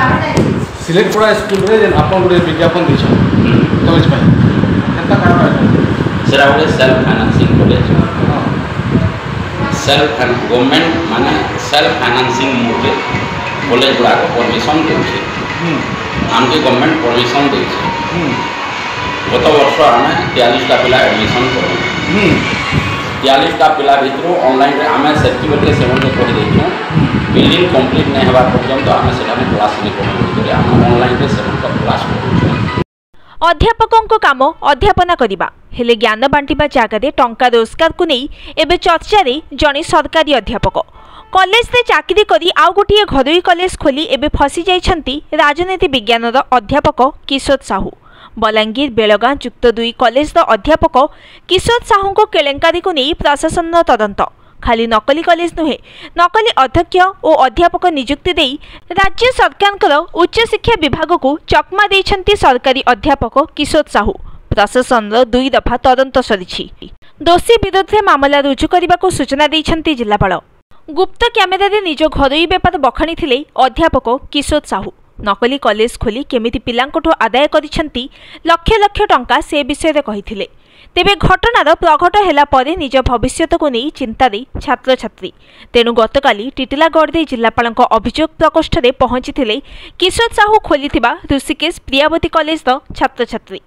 सिलेक्टपड़ा school रे आप गोटे विज्ञापन दे कॉलेज सेरा गोटे self financing college self government माने सेल्फ फाइनेंसिंग मोडे कॉलेज गुड़ाक परमिशन देउछे आमके गवर्नमेंट परमिशन देउछे गत वर्ष आम 43टा पिला एडमिशन कर 43टा पिला भितर ऑनलाइन रे आम सेफ्टी से कही देछो बिल्डिंग कंप्लीट नहीं होगा पर्यंत आम से क्लास नहीं कर ऑनलाइन रे क्लास कर अध्यापकों काम अध्यापना करवा हेले ज्ञान बांटिबा जगह टंका रोजगार को नहीं एबे चर्चा रे जने सरकारी अध्यापक कॉलेज रे चाकरी करी आउ गोटे घरोई कॉलेज खोली एबे फसी जाइछंती राजनीति विज्ञान अध्यापक किशोर साहू बलांगीर बेलगां युक्त 2 कॉलेज अध्यापक किशोर साहू को केलेंकारी को नहीं प्रशासन तदंत खाली नकली कॉलेज नुहे नकली अध्यक्ष और अध्यापक नियुक्ति दे राज्य सरकार उच्च शिक्षा विभाग को चकमा देइछंती सरकारी अध्यापक किशोर साहू प्रशासन 2 दफा तदंत सरी दोषी विरोध में मामला रुजु करने को सूचना देइछंती जिलापाल गुप्त कैमेरा रे निज घरोई बेपार बखाणी थिले अध्यापक किशोर साहू नकली कॉलेज खोली केमिति पिलांकोठो आदाय करिछंती लक्ष लक्ष टंका से विषय रे कहिथिले तेबे घटनार प्रघट हेला परे निज भविष्यत को नहीं चिंता दे छात्र छात्री तेणु गतकाली टिटिलागढ़ जिलापाल अभियोग प्रकोष्ठ में पहुंची किशोर साहू खोली ऋषिकेश प्रियावती कॉलेज छात्र छात्री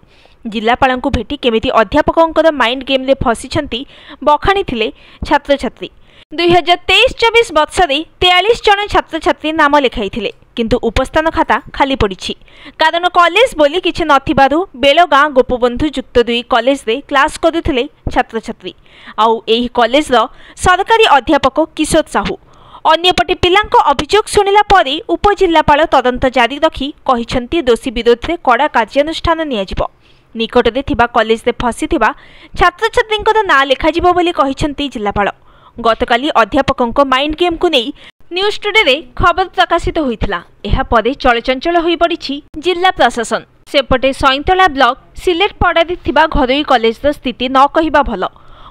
जिलापाल को भेटी केमिति अध्यापकों माइंड गेम रे फसीछंती बखाणी थिले छात्र छात्री 2023-24 वर्ष में 43 जन छात्र छात्री नाम लिखाई किंतु उपस्थान खाता खाली पड़ी कारण कॉलेज बोली किछि नथिबारु बेलगां गोपबंधु युक्त 2 कॉलेज रे क्लास करुथिले छात्र छात्री आउ एही कॉलेज रो सरकारी अध्यापक किशोर साहू अन्यपटे पिलांको अभियोग सुनिला परे उपजिल्लापाल तदंत जारी रखी कहिछंती दोषी विरोध रे कड़ा कार्यानुष्ठान नियाजिबो निकट रे थिबा कॉलेज रे फसीथिबा छात्र छात्रींकर ना लिखाजिबो बोली कहिछंती जिल्लापाल गतकाली अध्यापकों माइंड गेम को नहीं न्यूज टुडे रे खबर प्रकाशित होइथिला एहा परे चलचंचल होई पड़िछि जिला प्रशासन सेपटे सैंतला ब्लॉक सिलेट पड़ारे थिबा घरोई कॉलेज रो स्थिति न कहिबा भलो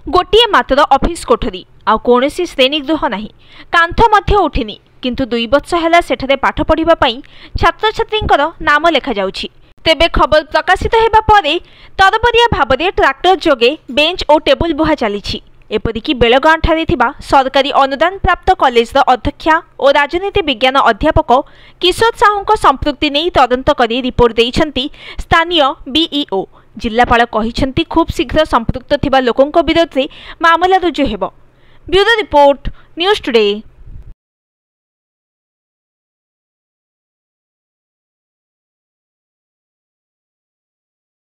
गोटिए मात्र ऑफिस कोठरी आ कोनोसी श्रेणी गृह नाही कांथ मध्य उठिनी किंतु 2 वर्ष हैला सेठरे पाठ पढ़िबा पई छात्र छात्रींकर नाम लेखा जाउछि तेबे खबर प्रकाशित हेबा परे तरबरिया भाबरे ट्रैक्टर जोगे बेंच और टेबुल बुहा चलीछि एपरिकी बेलगां ठारे थिबा सरकारी अनुदान प्राप्त कॉलेज अध्यक्षा और राजनीति विज्ञान अध्यापक किशोर साहू संपृक्ति नहीं तदंत करी रिपोर्ट देइछंती स्थानीय बीईओ जिलापाल कहिछंती खूब शीघ्र संपृक्त थिबा लोकंक विरोध रे मामला रुजु हेबो ब्यूरो रिपोर्ट न्यूज टुडे।